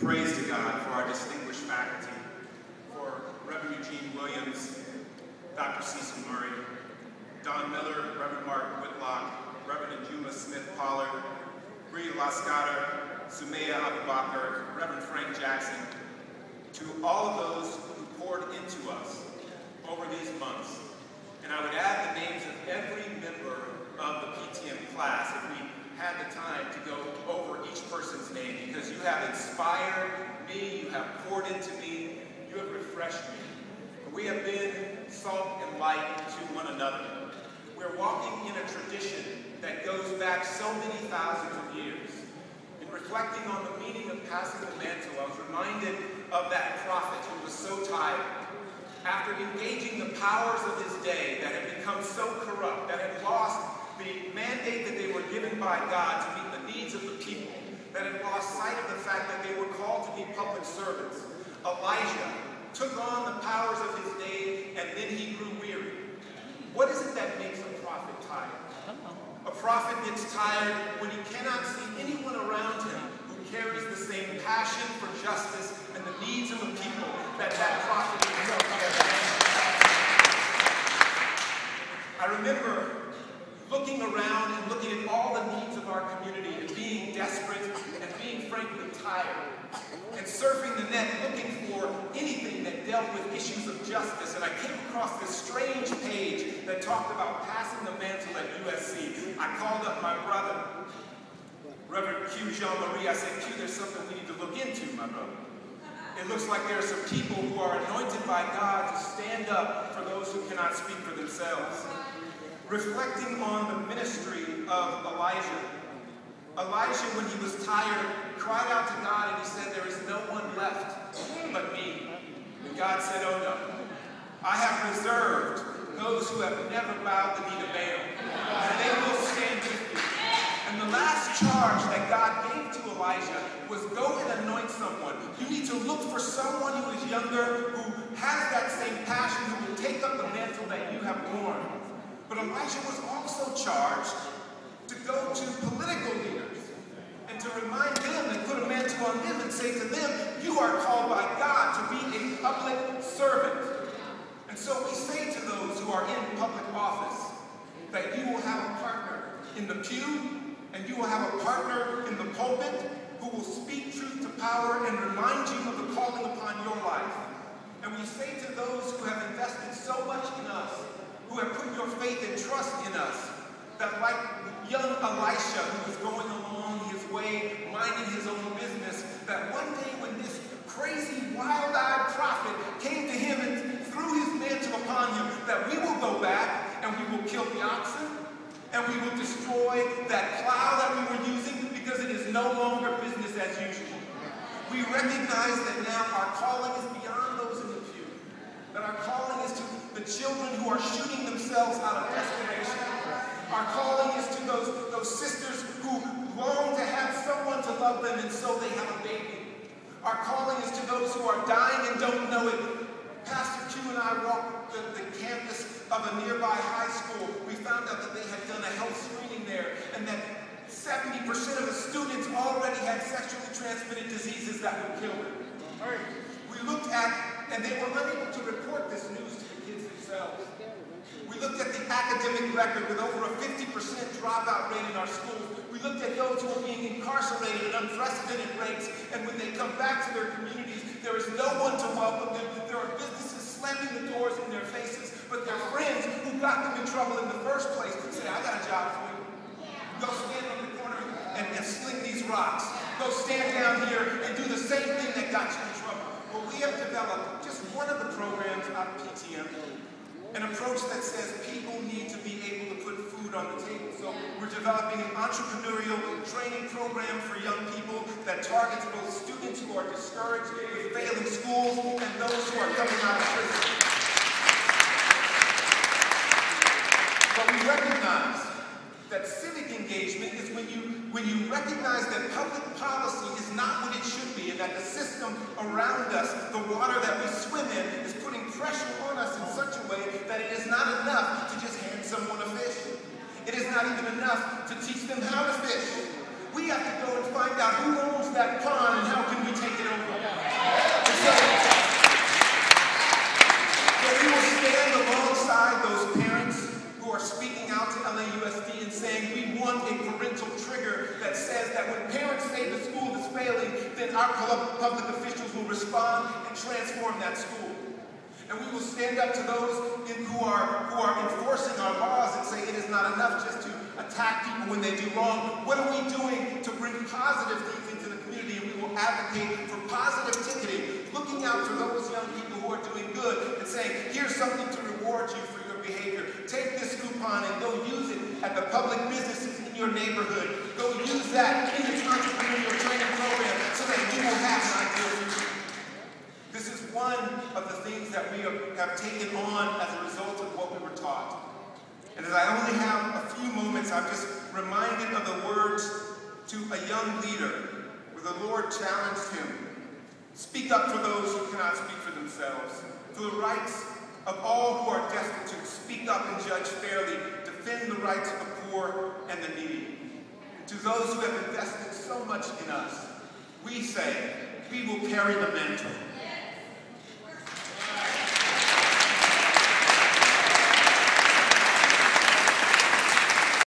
praise to God for our distinguished faculty, for Reverend Eugene Williams, Dr. Cecil Murray, Don Miller, Reverend Mark Whitlock, Reverend Anjuma Smith-Pollard, Bria Lascada, Sumaya Abubakar, Reverend Frank Jackson, to all of those who poured into us over these months. And I would add the names of every member of the PTM class if we had the time to go over each person's name, because you have inspired me, you have poured into me, you have refreshed me. We have been salt and light to one another. We're walking in a tradition that goes back so many thousands of years. In reflecting on the meaning of passing the mantle, I was reminded of that prophet who was so tired. After engaging the powers of his day that had become so corrupt, that had lost the mandate that they were given by God to meet the needs of the people, that had lost sight of the fact that they were called to be public servants, Elijah took on the powers of his day, and then he grew weary. What is it that makes a prophet tired? A prophet gets tired when he cannot see anyone around him who carries the same passion for justice and the needs of the people that prophet himself has. I remember looking around and looking at all the needs of our community and being desperate and being frankly tired, and surfing the net looking for anything that dealt with issues of justice. And I came across this strange page that talked about passing the mantle at USC. I called up my brother, Reverend Q. Jean-Marie. I said, Q, there's something we need to look into, my brother. It looks like there are some people who are anointed by God to stand up for those who cannot speak for themselves. Reflecting on the ministry of Elijah, when he was tired, cried out to God and he said, there is no one left but me. And God said, oh no, I have reserved those who have never bowed the knee to Baal, and they will stand with you. And the last charge that God gave to Elijah was go and anoint someone. You need to look for someone who is younger, who has that same passion, who will take up the mantle that you have borne. But Elijah was also charged to go to political leaders and to remind them and put a mantle on them and say to them, you are called by God to be a public servant. And so we say to those who are in public office that you will have a partner in the pew and you will have a partner in the pulpit who will speak truth to power and remind you of the calling upon your life. And we say to those who have invested so much in us, who have put your faith and trust in us, that like young Elisha, who was going along his way, minding his own business, that one day when this crazy, wild-eyed prophet came to him and threw his mantle upon him, that we will go back and we will kill the oxen, and we will destroy that plow that we were using, because it is no longer business as usual. We recognize that now our calling is beyond those in the pew, that our calling is to the children who are shooting themselves out of desperation. Our calling is to those sisters who long to have someone to love them, and so they have a baby. Our calling is to those who are dying and don't know it. Pastor Q and I walked the campus of a nearby high school. We found out that they had done a health screening there, and that 70% of the students already had sexually transmitted diseases that would kill them. We looked at, and they were unable to report this news to the kids themselves. We looked at the academic record with over a 50% dropout rate in our schools. We looked at those who are being incarcerated at unprecedented rates, and when they come back to their communities, there is no one to welcome them. There are businesses slamming the doors in their faces, but their friends who got them in trouble in the first place say, I got a job for you. Go stand on the corner and sling these rocks. Go stand down here and do the same thing that got you in trouble. Well, we have developed just one of the programs out of PTM, an approach that says people need to be able to put food on the table. So we're developing an entrepreneurial training program for young people that targets both students who are discouraged with failing schools and those who are coming out of prison. But we recognize that civic engagement is when you recognize that public policy is not what it should be, and that the system around us, the water that we swim in, is putting pressure on us in such a way that it is not enough to just hand someone a fish. It is not even enough to teach them how to fish. We have to go and find out who owns that pond and how can we take it over. our public officials will respond and transform that school. And we will stand up to those who are enforcing our laws and say it is not enough just to attack people when they do wrong. What are we doing to bring positive things into the community? And we will advocate for positive ticketing, looking out for those young people who are doing good and saying, here's something to reward you for your behavior. Take this coupon and go use it at the public businesses in your neighborhood. Go use that in this entrepreneurial training program so that you will have an ideal future. This is one of the things that we have taken on as a result of what we were taught. And as I only have a few moments, I'm just reminded of the words to a young leader where the Lord challenged him. Speak up for those who cannot speak for themselves. For the rights of all who are destitute, speak up and judge fairly. Defend the rights of the poor and the needy. To those who have invested so much in us, we say, we will carry the mantle.